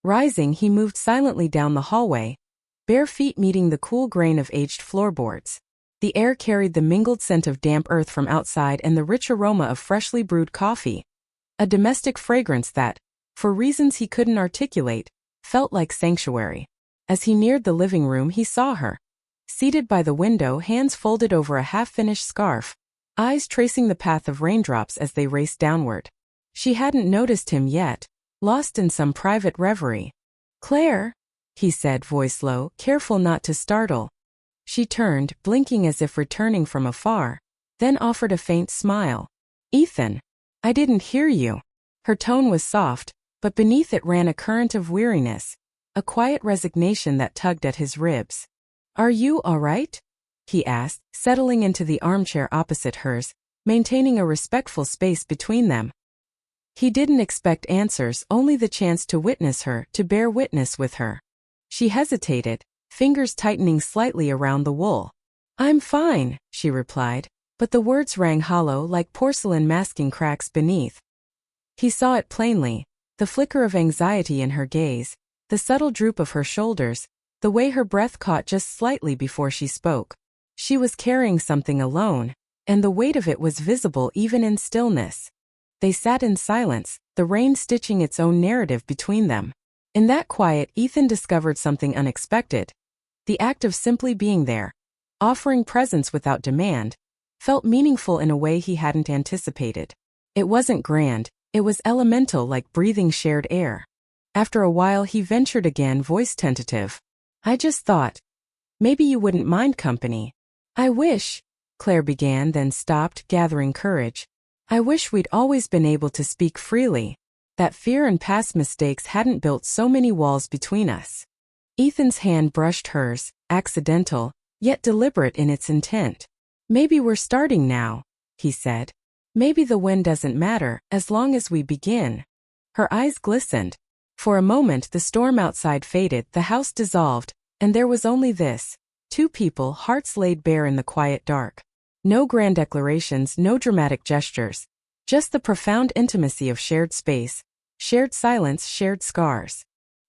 Rising, he moved silently down the hallway, bare feet meeting the cool grain of aged floorboards. The air carried the mingled scent of damp earth from outside and the rich aroma of freshly brewed coffee. A domestic fragrance that, for reasons he couldn't articulate, felt like sanctuary. As he neared the living room, he saw her, seated by the window, hands folded over a half-finished scarf, eyes tracing the path of raindrops as they raced downward. She hadn't noticed him yet, lost in some private reverie. "Claire," he said, voice low, careful not to startle. She turned, blinking as if returning from afar, then offered a faint smile. "Ethan, I didn't hear you." Her tone was soft, but beneath it ran a current of weariness, a quiet resignation that tugged at his ribs. "Are you all right?" he asked, settling into the armchair opposite hers, maintaining a respectful space between them. He didn't expect answers, only the chance to witness her, to bear witness with her. She hesitated, fingers tightening slightly around the wool. "I'm fine," she replied, but the words rang hollow like porcelain masking cracks beneath. He saw it plainly, the flicker of anxiety in her gaze, the subtle droop of her shoulders, the way her breath caught just slightly before she spoke. She was carrying something alone, and the weight of it was visible even in stillness. They sat in silence, the rain stitching its own narrative between them. In that quiet, Ethan discovered something unexpected. The act of simply being there, offering presence without demand, felt meaningful in a way he hadn't anticipated. It wasn't grand, it was elemental, like breathing shared air. After a while he ventured again, voice tentative. "I just thought, maybe you wouldn't mind company." "I wish," Claire began, then stopped, gathering courage. "I wish we'd always been able to speak freely. That fear and past mistakes hadn't built so many walls between us." Ethan's hand brushed hers, accidental, yet deliberate in its intent. "Maybe we're starting now," he said. "Maybe the when doesn't matter, as long as we begin." Her eyes glistened. For a moment the storm outside faded, the house dissolved, and there was only this. Two people, hearts laid bare in the quiet dark. No grand declarations, no dramatic gestures. Just the profound intimacy of shared space, shared silence, shared scars.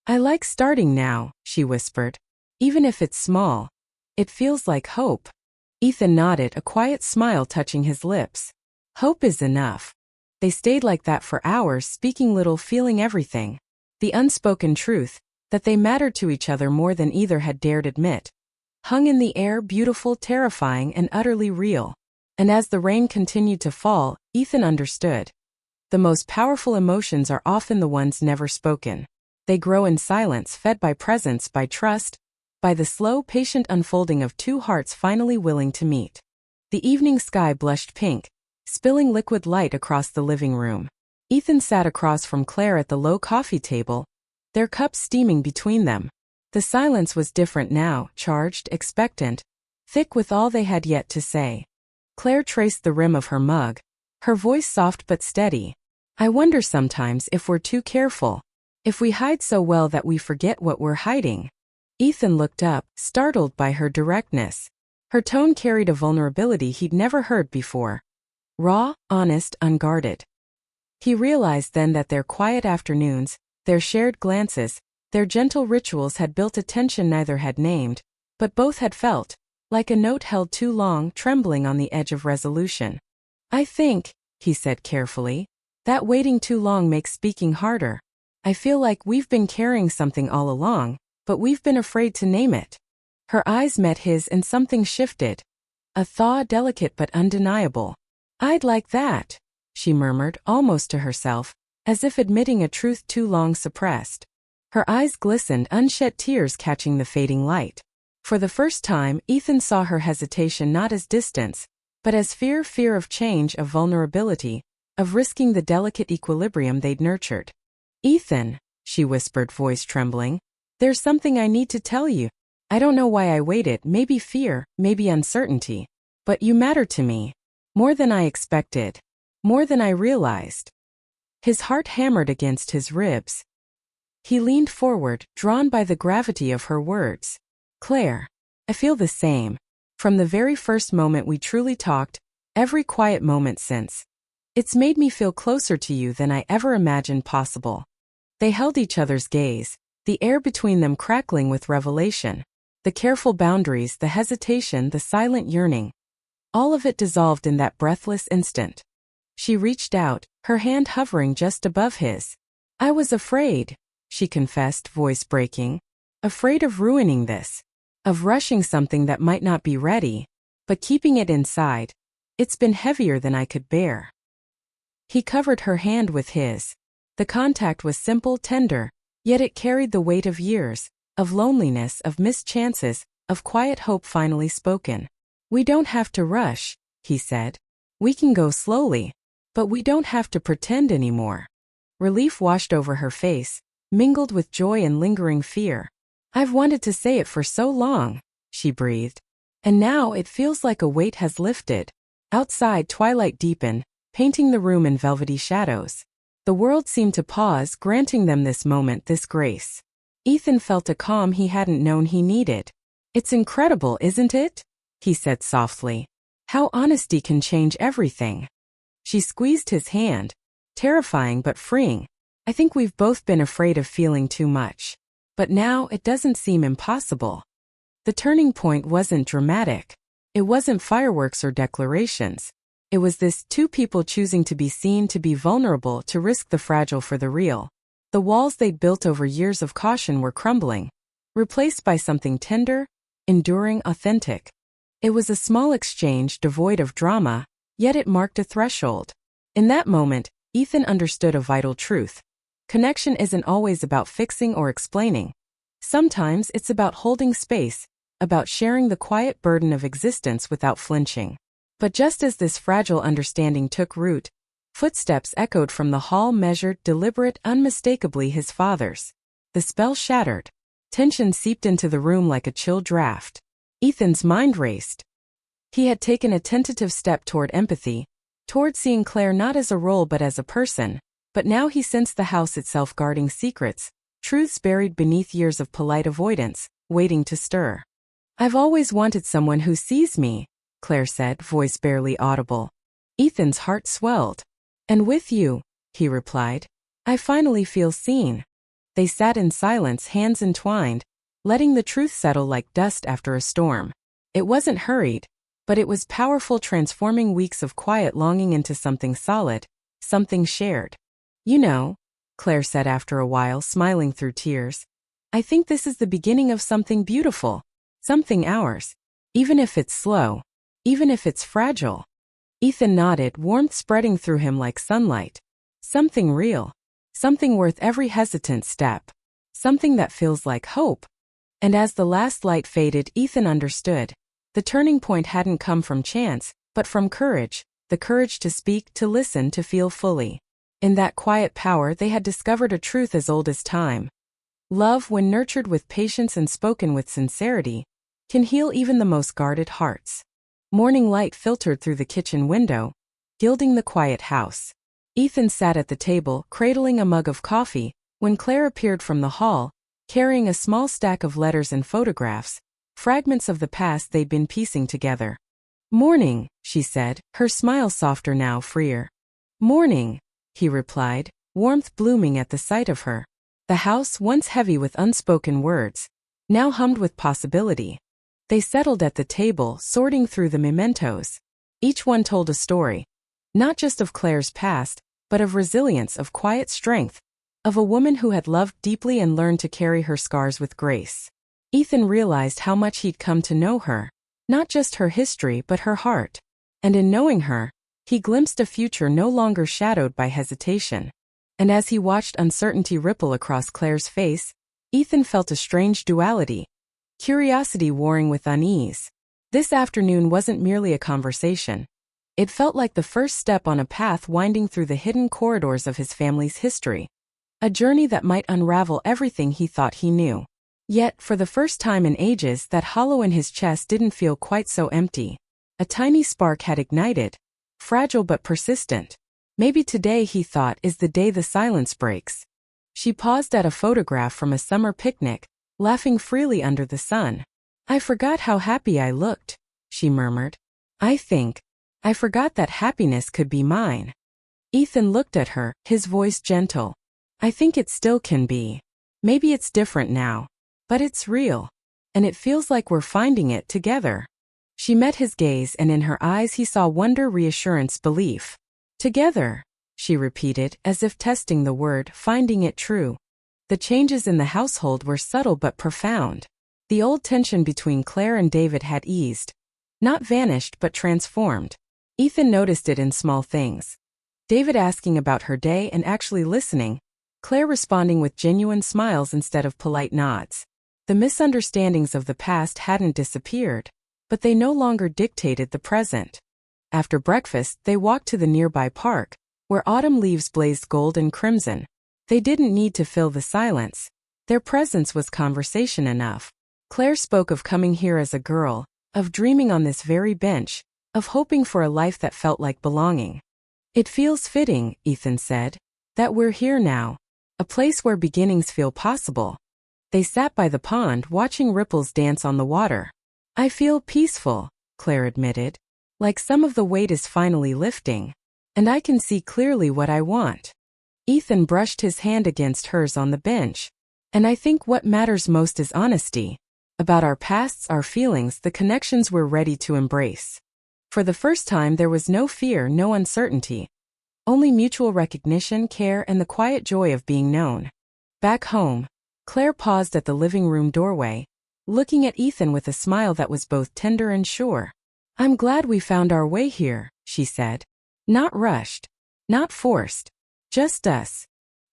"I like starting now," she whispered. "Even if it's small. It feels like hope." Ethan nodded, a quiet smile touching his lips. Hope is enough. They stayed like that for hours, speaking little, feeling everything. The unspoken truth, that they mattered to each other more than either had dared admit, hung in the air, beautiful, terrifying, and utterly real. And as the rain continued to fall, Ethan understood. The most powerful emotions are often the ones never spoken. They grow in silence, fed by presence, by trust, by the slow, patient unfolding of two hearts finally willing to meet. The evening sky blushed pink, spilling liquid light across the living room. Ethan sat across from Claire at the low coffee table, their cups steaming between them. The silence was different now, charged, expectant, thick with all they had yet to say. Claire traced the rim of her mug, her voice soft but steady. "I wonder sometimes if we're too careful, if we hide so well that we forget what we're hiding." Ethan looked up, startled by her directness. Her tone carried a vulnerability he'd never heard before. Raw, honest, unguarded. He realized then that their quiet afternoons, their shared glances, their gentle rituals had built a tension neither had named, but both had felt, like a note held too long, trembling on the edge of resolution. "I think," he said carefully, "that waiting too long makes speaking harder. I feel like we've been carrying something all along, but we've been afraid to name it." Her eyes met his and something shifted. A thaw, delicate but undeniable. "I'd like that," she murmured, almost to herself, as if admitting a truth too long suppressed. Her eyes glistened, unshed tears catching the fading light. For the first time, Ethan saw her hesitation not as distance, but as fear of change, of vulnerability, of risking the delicate equilibrium they'd nurtured. "Ethan," she whispered, voice trembling, "there's something I need to tell you. I don't know why I waited, maybe fear, maybe uncertainty. But you matter to me. More than I expected. More than I realized." His heart hammered against his ribs. He leaned forward, drawn by the gravity of her words. "Claire, I feel the same. From the very first moment we truly talked, every quiet moment since. It's made me feel closer to you than I ever imagined possible." They held each other's gaze, the air between them crackling with revelation. The careful boundaries, the hesitation, the silent yearning. All of it dissolved in that breathless instant. She reached out, her hand hovering just above his. "I was afraid," she confessed, voice breaking. "Afraid of ruining this. Of rushing something that might not be ready. But keeping it inside. It's been heavier than I could bear." He covered her hand with his. The contact was simple, tender, yet it carried the weight of years, of loneliness, of missed chances, of quiet hope finally spoken. "We don't have to rush," he said. "We can go slowly. But we don't have to pretend anymore." Relief washed over her face, mingled with joy and lingering fear. "I've wanted to say it for so long," she breathed. "And now it feels like a weight has lifted." Outside, twilight deepened, painting the room in velvety shadows. The world seemed to pause, granting them this moment, this grace. Ethan felt a calm he hadn't known he needed. "It's incredible, isn't it?" he said softly. "How honesty can change everything." She squeezed his hand. "Terrifying but freeing. I think we've both been afraid of feeling too much. But now it doesn't seem impossible." The turning point wasn't dramatic. It wasn't fireworks or declarations. It was this two people choosing to be seen, to be vulnerable, to risk the fragile for the real. The walls they'd built over years of caution were crumbling, replaced by something tender, enduring, authentic. It was a small exchange devoid of drama, yet it marked a threshold. In that moment, Ethan understood a vital truth. Connection isn't always about fixing or explaining. Sometimes it's about holding space, about sharing the quiet burden of existence without flinching. But just as this fragile understanding took root, footsteps echoed from the hall, measured, deliberate, unmistakably his father's. The spell shattered. Tension seeped into the room like a chill draft. Ethan's mind raced. He had taken a tentative step toward empathy, toward seeing Claire not as a role but as a person, but now he sensed the house itself guarding secrets, truths buried beneath years of polite avoidance, waiting to stir. "I've always wanted someone who sees me," Claire said, voice barely audible. Ethan's heart swelled. "And with you," he replied, "I finally feel seen." They sat in silence, hands entwined, letting the truth settle like dust after a storm. It wasn't hurried, but it was powerful, transforming weeks of quiet longing into something solid, something shared. "You know," Claire said after a while, smiling through tears, "I think this is the beginning of something beautiful, something ours. Even if it's slow, even if it's fragile." Ethan nodded, warmth spreading through him like sunlight. "Something real. Something worth every hesitant step. Something that feels like hope." And as the last light faded, Ethan understood. The turning point hadn't come from chance, but from courage, the courage to speak, to listen, to feel fully. In that quiet power they had discovered a truth as old as time. Love, when nurtured with patience and spoken with sincerity, can heal even the most guarded hearts. Morning light filtered through the kitchen window, gilding the quiet house. Ethan sat at the table, cradling a mug of coffee, when Claire appeared from the hall, carrying a small stack of letters and photographs, fragments of the past they'd been piecing together. "Morning," she said, her smile softer now, freer. "Morning," he replied, warmth blooming at the sight of her. The house, once heavy with unspoken words, now hummed with possibility. They settled at the table, sorting through the mementos. Each one told a story, not just of Claire's past, but of resilience, of quiet strength, of a woman who had loved deeply and learned to carry her scars with grace. Ethan realized how much he'd come to know her, not just her history but her heart. And in knowing her, he glimpsed a future no longer shadowed by hesitation. And as he watched uncertainty ripple across Claire's face, Ethan felt a strange duality. Curiosity warring with unease. This afternoon wasn't merely a conversation. It felt like the first step on a path winding through the hidden corridors of his family's history. A journey that might unravel everything he thought he knew. Yet, for the first time in ages, that hollow in his chest didn't feel quite so empty. A tiny spark had ignited, fragile but persistent. Maybe today, he thought, is the day the silence breaks. She paused at a photograph from a summer picnic, laughing freely under the sun. "I forgot how happy I looked," she murmured. I forgot that happiness could be mine." Ethan looked at her, his voice gentle. "I think it still can be." Maybe it's different now. But it's real. And it feels like we're finding it together. She met his gaze, and in her eyes he saw wonder, reassurance, belief. Together, she repeated, as if testing the word, finding it true. The changes in the household were subtle but profound. The old tension between Claire and David had eased. Not vanished but transformed. Ethan noticed it in small things. David asking about her day and actually listening, Claire responding with genuine smiles instead of polite nods. The misunderstandings of the past hadn't disappeared, but they no longer dictated the present. After breakfast, they walked to the nearby park, where autumn leaves blazed gold and crimson. They didn't need to fill the silence. Their presence was conversation enough. Claire spoke of coming here as a girl, of dreaming on this very bench, of hoping for a life that felt like belonging. It feels fitting, Ethan said, that we're here now, a place where beginnings feel possible. They sat by the pond watching ripples dance on the water. I feel peaceful, Claire admitted, like some of the weight is finally lifting. And I can see clearly what I want. Ethan brushed his hand against hers on the bench. And I think what matters most is honesty. About our pasts, our feelings, the connections we're ready to embrace. For the first time there was no fear, no uncertainty. Only mutual recognition, care, and the quiet joy of being known. Back home, Claire paused at the living room doorway, looking at Ethan with a smile that was both tender and sure. I'm glad we found our way here, she said. Not rushed. Not forced. Just us.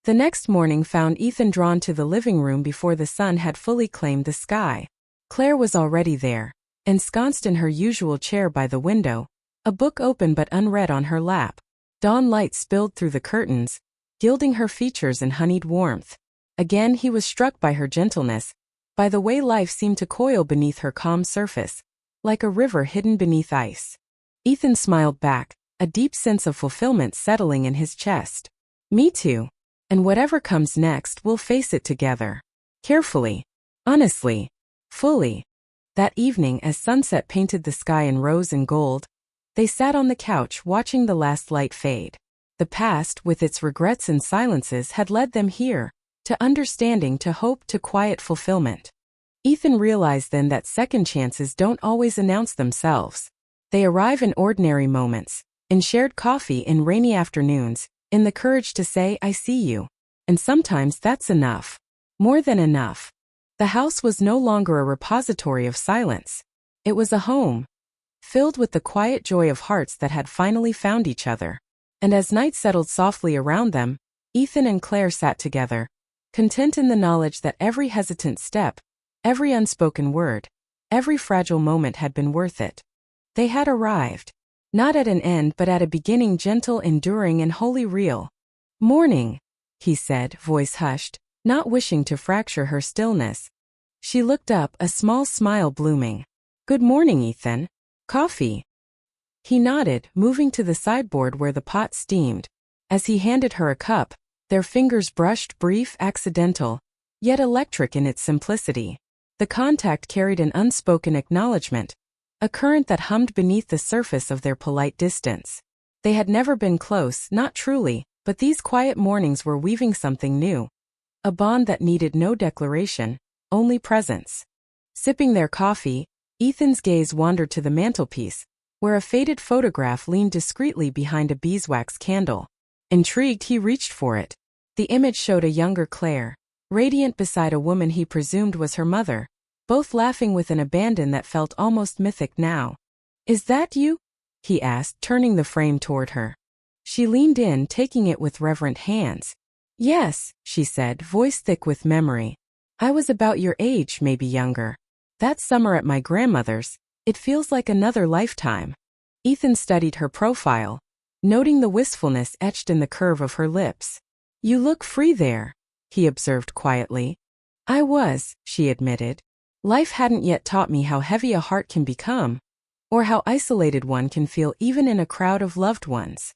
The next morning found Ethan drawn to the living room before the sun had fully claimed the sky. Claire was already there, ensconced in her usual chair by the window, a book open but unread on her lap. Dawn light spilled through the curtains, gilding her features in honeyed warmth. Again he was struck by her gentleness, by the way life seemed to coil beneath her calm surface, like a river hidden beneath ice. Ethan smiled back, a deep sense of fulfillment settling in his chest. Me too. And whatever comes next, we'll face it together. Carefully. Honestly. Fully. That evening, as sunset painted the sky in rose and gold, they sat on the couch watching the last light fade. The past, with its regrets and silences, had led them here, to understanding, to hope, to quiet fulfillment. Ethan realized then that second chances don't always announce themselves. They arrive in ordinary moments, in shared coffee, in rainy afternoons, in the courage to say, I see you. And sometimes that's enough. More than enough. The house was no longer a repository of silence. It was a home, filled with the quiet joy of hearts that had finally found each other. And as night settled softly around them, Ethan and Claire sat together, content in the knowledge that every hesitant step, every unspoken word, every fragile moment had been worth it. They had arrived. Not at an end but at a beginning, gentle, enduring, and wholly real. Morning, he said, voice hushed, not wishing to fracture her stillness. She looked up, a small smile blooming. Good morning, Ethan. Coffee? He nodded, moving to the sideboard where the pot steamed. As he handed her a cup, their fingers brushed, brief, accidental, yet electric in its simplicity. The contact carried an unspoken acknowledgement, a current that hummed beneath the surface of their polite distance. They had never been close, not truly, but these quiet mornings were weaving something new. A bond that needed no declaration, only presence. Sipping their coffee, Ethan's gaze wandered to the mantelpiece, where a faded photograph leaned discreetly behind a beeswax candle. Intrigued, he reached for it. The image showed a younger Claire, radiant beside a woman he presumed was her mother, both laughing with an abandon that felt almost mythic now. Is that you? He asked, turning the frame toward her. She leaned in, taking it with reverent hands. Yes, she said, voice thick with memory. I was about your age, maybe younger. That summer at my grandmother's, it feels like another lifetime. Ethan studied her profile, noting the wistfulness etched in the curve of her lips. You look free there, he observed quietly. I was, she admitted. Life hadn't yet taught me how heavy a heart can become, or how isolated one can feel even in a crowd of loved ones.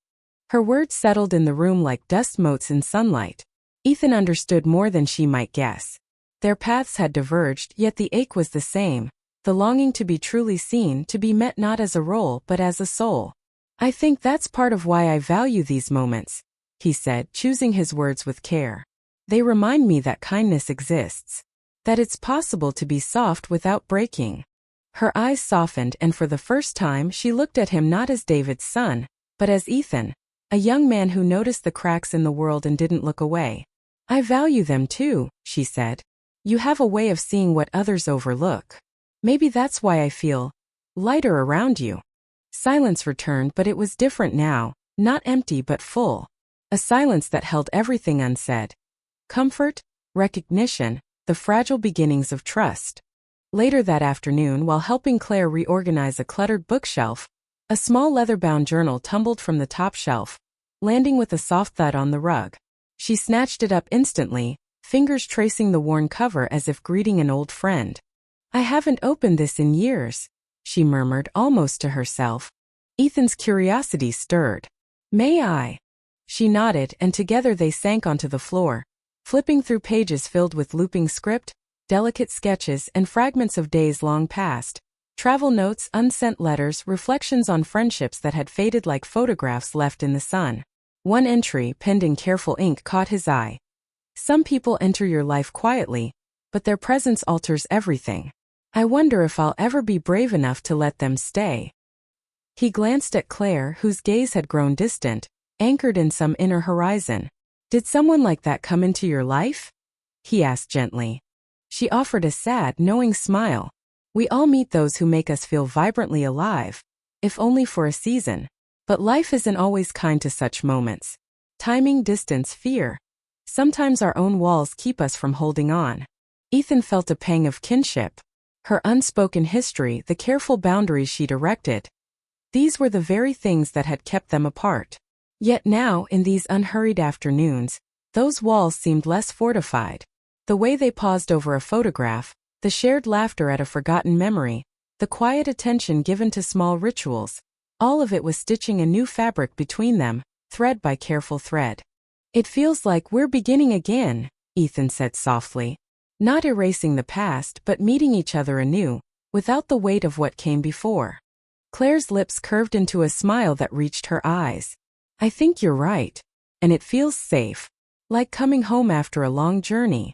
Her words settled in the room like dust motes in sunlight. Ethan understood more than she might guess. Their paths had diverged, yet the ache was the same, the longing to be truly seen, to be met not as a role but as a soul. I think that's part of why I value these moments, he said, choosing his words with care. They remind me that kindness exists. That it's possible to be soft without breaking. Her eyes softened, and for the first time she looked at him not as David's son, but as Ethan, a young man who noticed the cracks in the world and didn't look away. I value them too, she said. You have a way of seeing what others overlook. Maybe that's why I feel lighter around you. Silence returned, but it was different now, not empty but full. A silence that held everything unsaid. Comfort, recognition, the fragile beginnings of trust. Later that afternoon, while helping Claire reorganize a cluttered bookshelf, a small leather-bound journal tumbled from the top shelf, landing with a soft thud on the rug. She snatched it up instantly, fingers tracing the worn cover as if greeting an old friend. I haven't opened this in years, she murmured almost to herself. Ethan's curiosity stirred. May I? She nodded, and together they sank onto the floor, flipping through pages filled with looping script, delicate sketches, and fragments of days long past. Travel notes, unsent letters, reflections on friendships that had faded like photographs left in the sun. One entry, penned in careful ink, caught his eye. Some people enter your life quietly, but their presence alters everything. I wonder if I'll ever be brave enough to let them stay. He glanced at Claire, whose gaze had grown distant, anchored in some inner horizon. Did someone like that come into your life? He asked gently. She offered a sad, knowing smile. We all meet those who make us feel vibrantly alive, if only for a season. But life isn't always kind to such moments. Timing, distance, fear. Sometimes our own walls keep us from holding on. Ethan felt a pang of kinship. Her unspoken history, the careful boundaries she'd erected. These were the very things that had kept them apart. Yet now, in these unhurried afternoons, those walls seemed less fortified. The way they paused over a photograph, the shared laughter at a forgotten memory, the quiet attention given to small rituals, all of it was stitching a new fabric between them, thread by careful thread. It feels like we're beginning again, Ethan said softly. Not erasing the past, but meeting each other anew, without the weight of what came before. Claire's lips curved into a smile that reached her eyes. I think you're right. And it feels safe. Like coming home after a long journey.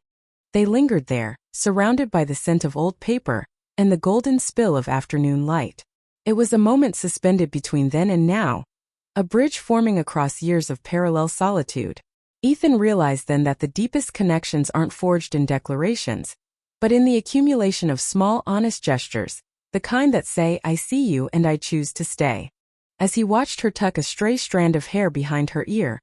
They lingered there, surrounded by the scent of old paper, and the golden spill of afternoon light. It was a moment suspended between then and now. A bridge forming across years of parallel solitude. Ethan realized then that the deepest connections aren't forged in declarations, but in the accumulation of small, honest gestures, the kind that say, I see you and I choose to stay. As he watched her tuck a stray strand of hair behind her ear,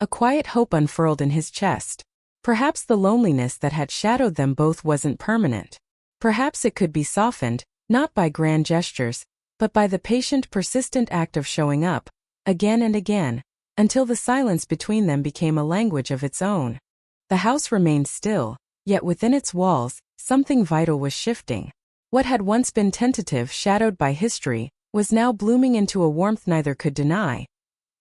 a quiet hope unfurled in his chest. Perhaps the loneliness that had shadowed them both wasn't permanent. Perhaps it could be softened, not by grand gestures, but by the patient, persistent act of showing up, again and again, until the silence between them became a language of its own. The house remained still, yet within its walls, something vital was shifting. What had once been tentative, shadowed by history, was now blooming into a warmth neither could deny.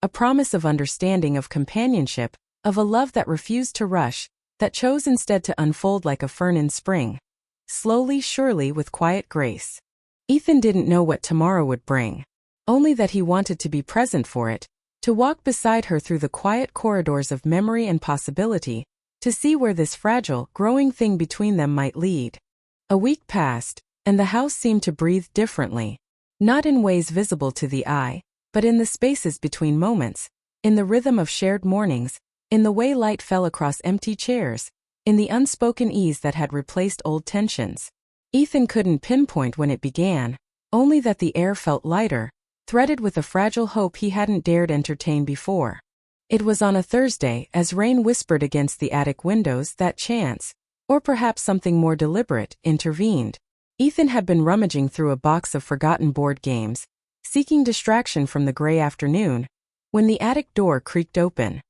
A promise of understanding, of companionship, of a love that refused to rush, that chose instead to unfold like a fern in spring. Slowly, surely, with quiet grace. Ethan didn't know what tomorrow would bring. Only that he wanted to be present for it, to walk beside her through the quiet corridors of memory and possibility, to see where this fragile, growing thing between them might lead. A week passed, and the house seemed to breathe differently. Not in ways visible to the eye, but in the spaces between moments, in the rhythm of shared mornings, in the way light fell across empty chairs, in the unspoken ease that had replaced old tensions. Ethan couldn't pinpoint when it began, only that the air felt lighter, threaded with a fragile hope he hadn't dared entertain before. It was on a Thursday, as rain whispered against the attic windows, that chance, or perhaps something more deliberate, intervened. Ethan had been rummaging through a box of forgotten board games, seeking distraction from the gray afternoon, when the attic door creaked open.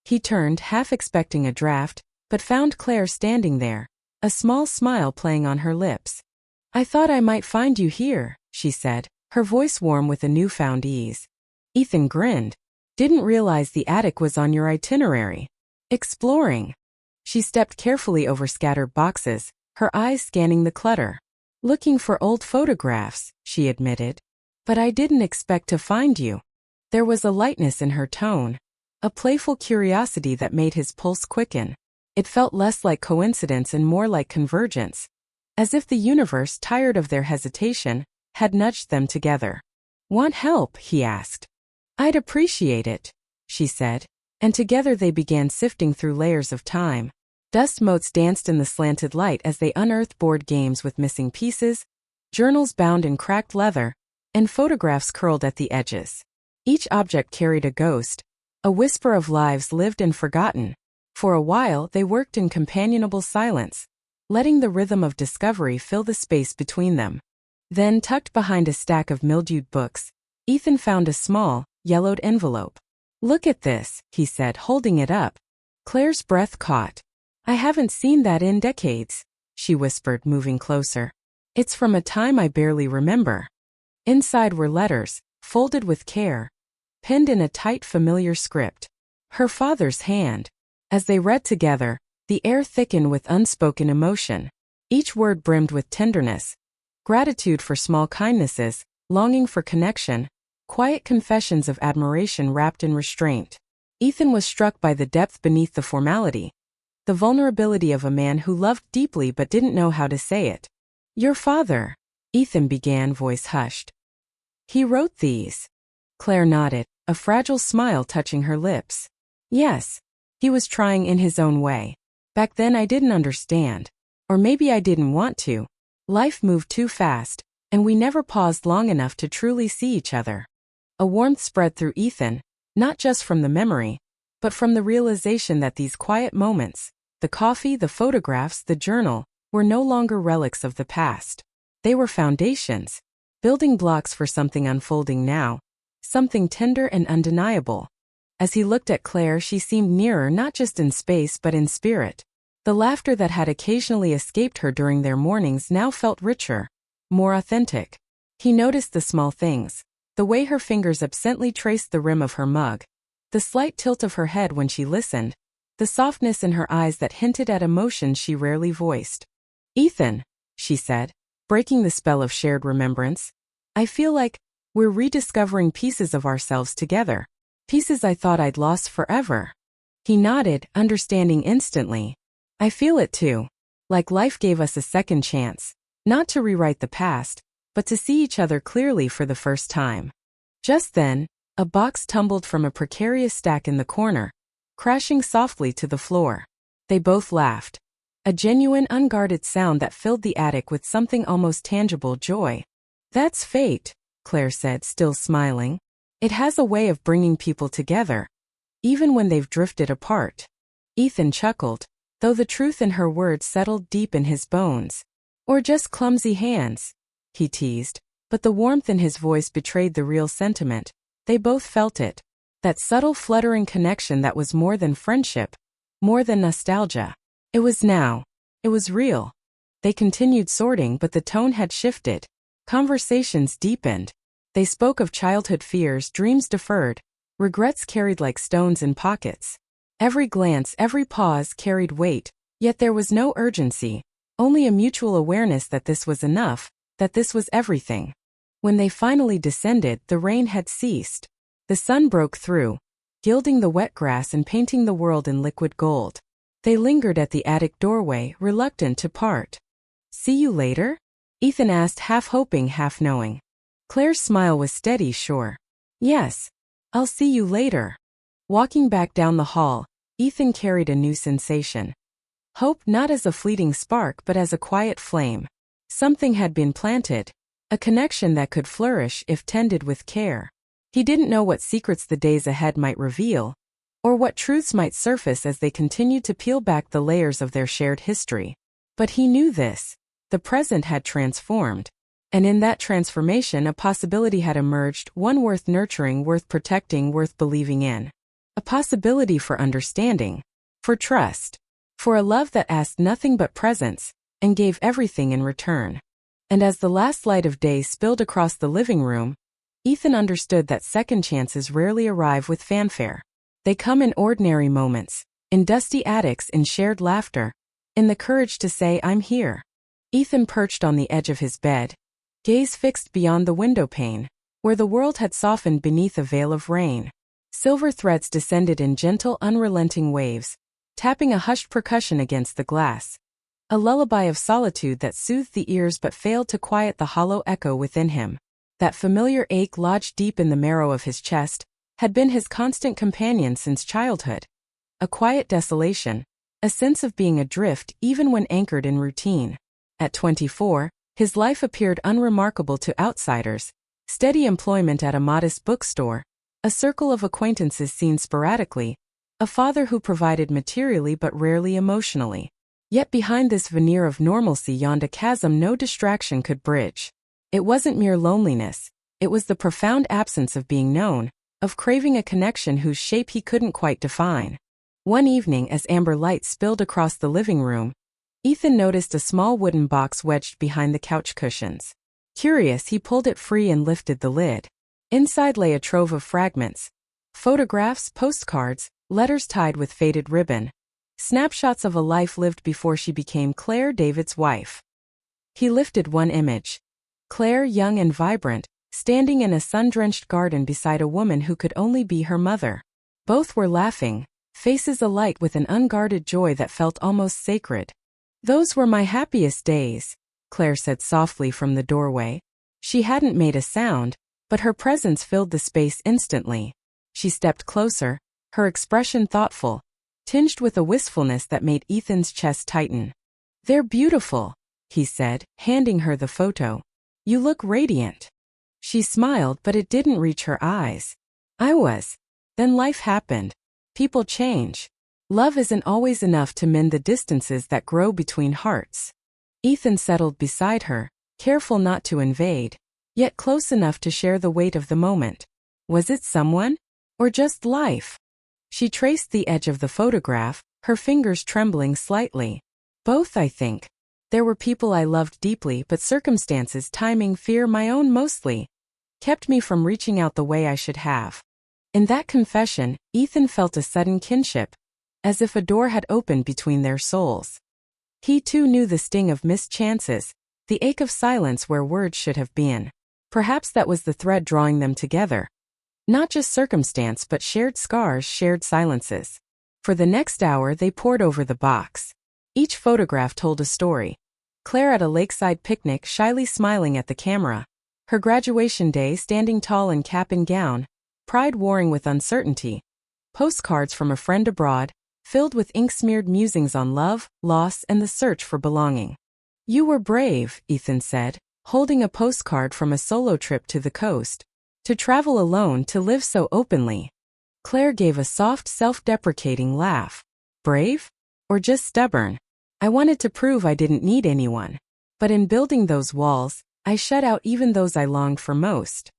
He turned, half expecting a draft, but found Claire standing there, a small smile playing on her lips. I thought I might find you here, she said, her voice warm with a newfound ease. Ethan grinned. Didn't realize the attic was on your itinerary. Exploring. She stepped carefully over scattered boxes, her eyes scanning the clutter. Looking for old photographs, she admitted. But I didn't expect to find you. There was a lightness in her tone, a playful curiosity that made his pulse quicken. It felt less like coincidence and more like convergence. As if the universe, tired of their hesitation, had nudged them together. "Want help?" he asked. "I'd appreciate it," she said. And together they began sifting through layers of time. Dust motes danced in the slanted light as they unearthed board games with missing pieces, journals bound in cracked leather, and photographs curled at the edges. Each object carried a ghost, a whisper of lives lived and forgotten. For a while they worked in companionable silence, letting the rhythm of discovery fill the space between them. Then, tucked behind a stack of mildewed books, Ethan found a small, yellowed envelope. "Look at this," he said, holding it up. Claire's breath caught. "I haven't seen that in decades," she whispered, moving closer. "It's from a time I barely remember." Inside were letters, folded with care, penned in a tight, familiar script. Her father's hand. As they read together, the air thickened with unspoken emotion. Each word brimmed with tenderness, gratitude for small kindnesses, longing for connection, quiet confessions of admiration wrapped in restraint. Ethan was struck by the depth beneath the formality, the vulnerability of a man who loved deeply but didn't know how to say it. "Your father," Ethan began, voice hushed. "He wrote these." Claire nodded, a fragile smile touching her lips. "Yes. He was trying in his own way. Back then I didn't understand. Or maybe I didn't want to. Life moved too fast, and we never paused long enough to truly see each other." A warmth spread through Ethan, not just from the memory, but from the realization that these quiet moments, the coffee, the photographs, the journal, were no longer relics of the past. They were foundations, building blocks for something unfolding now, something tender and undeniable. As he looked at Claire, she seemed nearer not just in space but in spirit. The laughter that had occasionally escaped her during their mornings now felt richer, more authentic. He noticed the small things, the way her fingers absently traced the rim of her mug, the slight tilt of her head when she listened, the softness in her eyes that hinted at emotions she rarely voiced. "Ethan," she said, breaking the spell of shared remembrance, "I feel like we're rediscovering pieces of ourselves together. Pieces I thought I'd lost forever." He nodded, understanding instantly. "I feel it too. Like life gave us a second chance, not to rewrite the past, but to see each other clearly for the first time." Just then, a box tumbled from a precarious stack in the corner, crashing softly to the floor. They both laughed. A genuine, unguarded sound that filled the attic with something almost tangible joy. "That's fate," Claire said, still smiling. "It has a way of bringing people together, even when they've drifted apart." Ethan chuckled, though the truth in her words settled deep in his bones. "Or just clumsy hands," he teased, but the warmth in his voice betrayed the real sentiment. They both felt it. That subtle, fluttering connection that was more than friendship, more than nostalgia. It was now. It was real. They continued sorting, but the tone had shifted. Conversations deepened. They spoke of childhood fears, dreams deferred, regrets carried like stones in pockets. Every glance, every pause carried weight, yet there was no urgency, only a mutual awareness that this was enough, that this was everything. When they finally descended, the rain had ceased. The sun broke through, gilding the wet grass and painting the world in liquid gold. They lingered at the attic doorway, reluctant to part. "See you later?" Ethan asked, half hoping, half knowing. Claire's smile was steady, sure. "Yes. I'll see you later." Walking back down the hall, Ethan carried a new sensation. Hope, not as a fleeting spark but as a quiet flame. Something had been planted, a connection that could flourish if tended with care. He didn't know what secrets the days ahead might reveal, or what truths might surface as they continued to peel back the layers of their shared history. But he knew this. The present had transformed. And in that transformation a possibility had emerged, one worth nurturing, worth protecting, worth believing in. A possibility for understanding, for trust, for a love that asked nothing but presence, and gave everything in return. And as the last light of day spilled across the living room, Ethan understood that second chances rarely arrive with fanfare. They come in ordinary moments, in dusty attics, in shared laughter, in the courage to say, "I'm here." Ethan perched on the edge of his bed, gaze fixed beyond the window pane, where the world had softened beneath a veil of rain. Silver threads descended in gentle, unrelenting waves, tapping a hushed percussion against the glass. A lullaby of solitude that soothed the ears but failed to quiet the hollow echo within him. That familiar ache lodged deep in the marrow of his chest had been his constant companion since childhood. A quiet desolation, a sense of being adrift even when anchored in routine. At 24, his life appeared unremarkable to outsiders: steady employment at a modest bookstore, a circle of acquaintances seen sporadically, a father who provided materially but rarely emotionally. Yet behind this veneer of normalcy yawned a chasm no distraction could bridge. It wasn't mere loneliness, it was the profound absence of being known, of craving a connection whose shape he couldn't quite define. One evening, as amber light spilled across the living room, Ethan noticed a small wooden box wedged behind the couch cushions. Curious, he pulled it free and lifted the lid. Inside lay a trove of fragments: photographs, postcards, letters tied with faded ribbon. Snapshots of a life lived before she became Claire, David's wife. He lifted one image. Claire, young and vibrant, standing in a sun-drenched garden beside a woman who could only be her mother. Both were laughing, faces alight with an unguarded joy that felt almost sacred. "Those were my happiest days," Claire said softly from the doorway. She hadn't made a sound, but her presence filled the space instantly. She stepped closer, her expression thoughtful, tinged with a wistfulness that made Ethan's chest tighten. "They're beautiful," he said, handing her the photo. "You look radiant." She smiled, but it didn't reach her eyes. "I was. Then life happened. People change. Love isn't always enough to mend the distances that grow between hearts." Ethan settled beside her, careful not to invade, yet close enough to share the weight of the moment. Was it someone? Or just life? She traced the edge of the photograph, her fingers trembling slightly. "Both, I think. There were people I loved deeply, but circumstances, timing, fear, my own mostly, kept me from reaching out the way I should have." In that confession, Ethan felt a sudden kinship, as if a door had opened between their souls. He too knew the sting of missed chances, the ache of silence where words should have been. Perhaps that was the thread drawing them together. Not just circumstance, but shared scars, shared silences. For the next hour they pored over the box. Each photograph told a story. Claire at a lakeside picnic, shyly smiling at the camera. Her graduation day, standing tall in cap and gown, pride warring with uncertainty. Postcards from a friend abroad, filled with ink-smeared musings on love, loss, and the search for belonging. "You were brave," Ethan said, holding a postcard from a solo trip to the coast. "To travel alone, to live so openly." Claire gave a soft, self-deprecating laugh. "Brave? Or just stubborn? I wanted to prove I didn't need anyone. But in building those walls, I shut out even those I longed for most."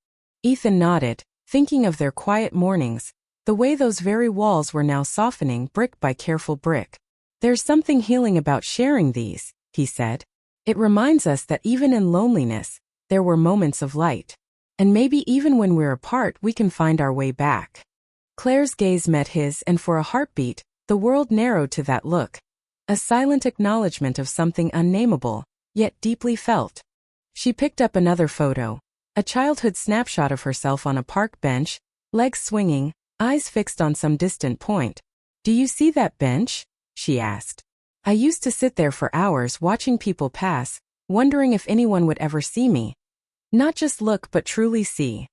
Ethan nodded, thinking of their quiet mornings, the way those very walls were now softening brick by careful brick. "There's something healing about sharing these," he said. "It reminds us that even in loneliness, there were moments of light. And maybe even when we're apart, we can find our way back." Claire's gaze met his, and for a heartbeat, the world narrowed to that look. A silent acknowledgement of something unnameable, yet deeply felt. She picked up another photo, a childhood snapshot of herself on a park bench, legs swinging, eyes fixed on some distant point. "Do you see that bench?" she asked. "I used to sit there for hours watching people pass, wondering if anyone would ever see me. Not just look, but truly see."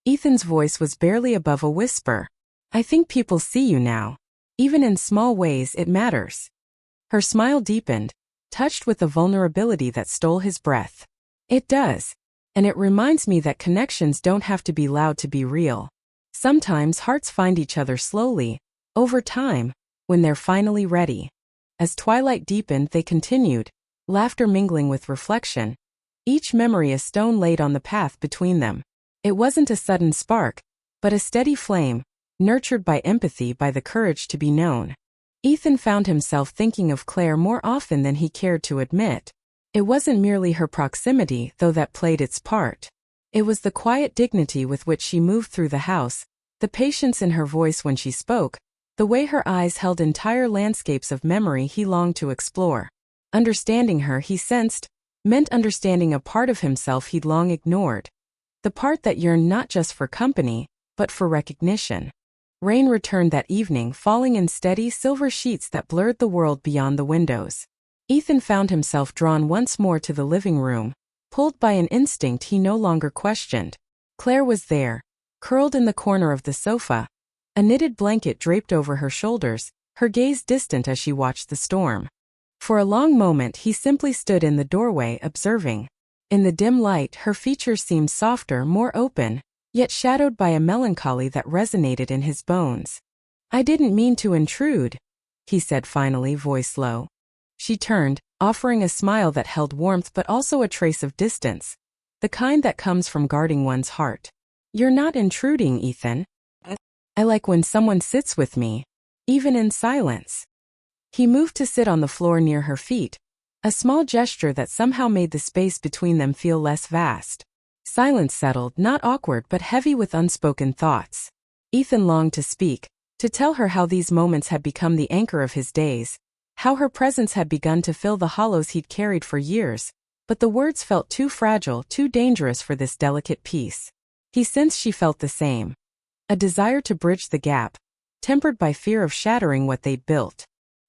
Ethan's voice was barely above a whisper. "I think people see you now. Even in small ways, it matters." Her smile deepened, touched with a vulnerability that stole his breath. "It does. And it reminds me that connections don't have to be loud to be real. Sometimes hearts find each other slowly, over time, when they're finally ready." As twilight deepened, they continued, laughter mingling with reflection, each memory a stone laid on the path between them. It wasn't a sudden spark, but a steady flame, nurtured by empathy, by the courage to be known. Ethan found himself thinking of Claire more often than he cared to admit. It wasn't merely her proximity, though that played its part. It was the quiet dignity with which she moved through the house, the patience in her voice when she spoke, the way her eyes held entire landscapes of memory he longed to explore. Understanding her, he sensed, meant understanding a part of himself he'd long ignored. The part that yearned not just for company, but for recognition. Rain returned that evening, falling in steady silver sheets that blurred the world beyond the windows. Ethan found himself drawn once more to the living room, pulled by an instinct he no longer questioned. Claire was there, curled in the corner of the sofa, a knitted blanket draped over her shoulders, her gaze distant as she watched the storm. For a long moment he simply stood in the doorway observing. In the dim light, her features seemed softer, more open, yet shadowed by a melancholy that resonated in his bones. "I didn't mean to intrude," he said finally, voice low. She turned, offering a smile that held warmth but also a trace of distance, the kind that comes from guarding one's heart. "You're not intruding, Ethan. I like when someone sits with me, even in silence." He moved to sit on the floor near her feet, a small gesture that somehow made the space between them feel less vast. Silence settled, not awkward but heavy with unspoken thoughts. Ethan longed to speak, to tell her how these moments had become the anchor of his days, how her presence had begun to fill the hollows he'd carried for years, but the words felt too fragile, too dangerous for this delicate peace. He sensed she felt the same. A desire to bridge the gap, tempered by fear of shattering what they'd built.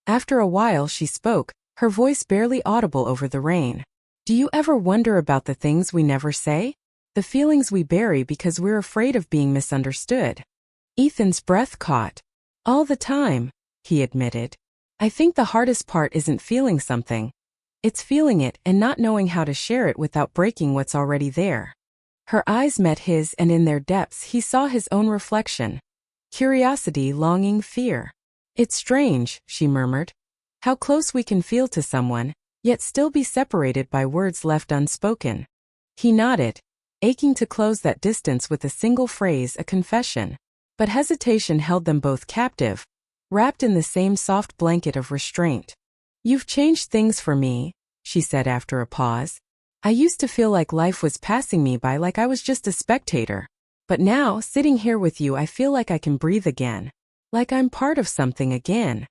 After a while she spoke, her voice barely audible over the rain. "Do you ever wonder about the things we never say? The feelings we bury because we're afraid of being misunderstood?" Ethan's breath caught. "All the time," he admitted. "I think the hardest part isn't feeling something. It's feeling it and not knowing how to share it without breaking what's already there." Her eyes met his, and in their depths he saw his own reflection. Curiosity, longing, fear. "It's strange," she murmured. "How close we can feel to someone, yet still be separated by words left unspoken." He nodded, aching to close that distance with a single phrase, a confession. But hesitation held them both captive, wrapped in the same soft blanket of restraint. "You've changed things for me," she said after a pause. "I used to feel like life was passing me by, like I was just a spectator. But now, sitting here with you, I feel like I can breathe again. Like I'm part of something again."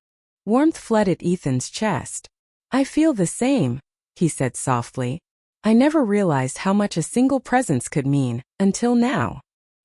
Warmth flooded Ethan's chest. "I feel the same," he said softly. "I never realized how much a single presence could mean, until now."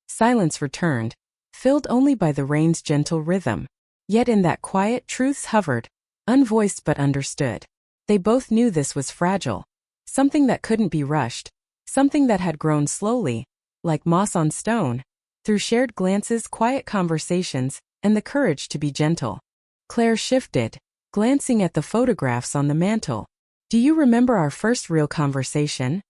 Silence returned, filled only by the rain's gentle rhythm. Yet in that quiet, truths hovered, unvoiced but understood. They both knew this was fragile. Something that couldn't be rushed. Something that had grown slowly, like moss on stone, through shared glances, quiet conversations, and the courage to be gentle. Claire shifted, glancing at the photographs on the mantel. "Do you remember our first real conversation?"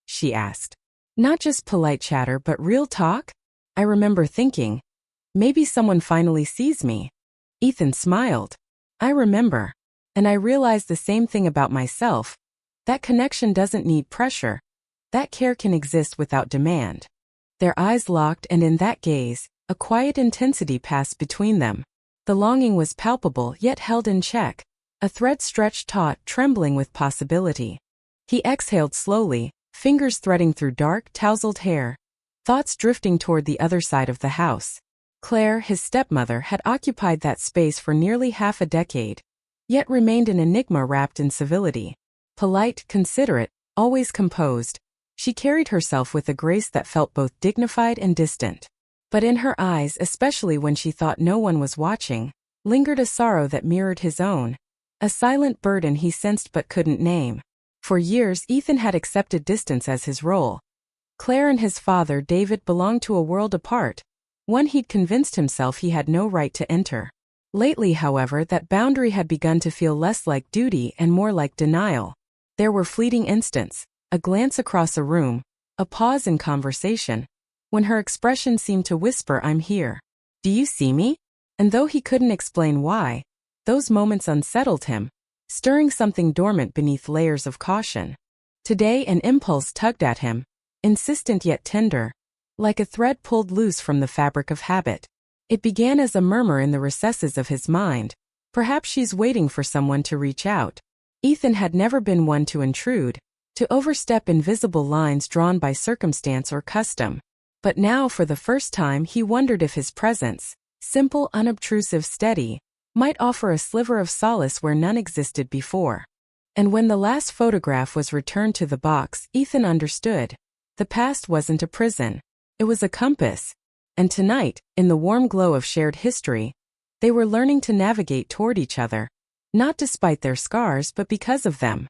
she asked. "Not just polite chatter but real talk?" "I remember thinking, maybe someone finally sees me." Ethan smiled. "I remember. And I realized the same thing about myself. That connection doesn't need pressure. That care can exist without demand." Their eyes locked, and in that gaze, a quiet intensity passed between them. The longing was palpable yet held in check, a thread stretched taut, trembling with possibility. He exhaled slowly, fingers threading through dark, tousled hair, thoughts drifting toward the other side of the house. Claire, his stepmother, had occupied that space for nearly half a decade, yet remained an enigma wrapped in civility. Polite, considerate, always composed, she carried herself with a grace that felt both dignified and distant. But in her eyes, especially when she thought no one was watching, lingered a sorrow that mirrored his own, a silent burden he sensed but couldn't name. For years Ethan had accepted distance as his role. Claire and his father David belonged to a world apart, one he'd convinced himself he had no right to enter. Lately, however, that boundary had begun to feel less like duty and more like denial. There were fleeting instants, a glance across a room, a pause in conversation, when her expression seemed to whisper, "I'm here. Do you see me?" And though he couldn't explain why, those moments unsettled him, stirring something dormant beneath layers of caution. Today an impulse tugged at him, insistent yet tender, like a thread pulled loose from the fabric of habit. It began as a murmur in the recesses of his mind. Perhaps she's waiting for someone to reach out. Ethan had never been one to intrude, to overstep invisible lines drawn by circumstance or custom. But now, for the first time, he wondered if his presence, simple, unobtrusive, steady, might offer a sliver of solace where none existed before. And when the last photograph was returned to the box, Ethan understood. The past wasn't a prison. It was a compass, And tonight, in the warm glow of shared history, they were learning to navigate toward each other, not despite their scars but because of them.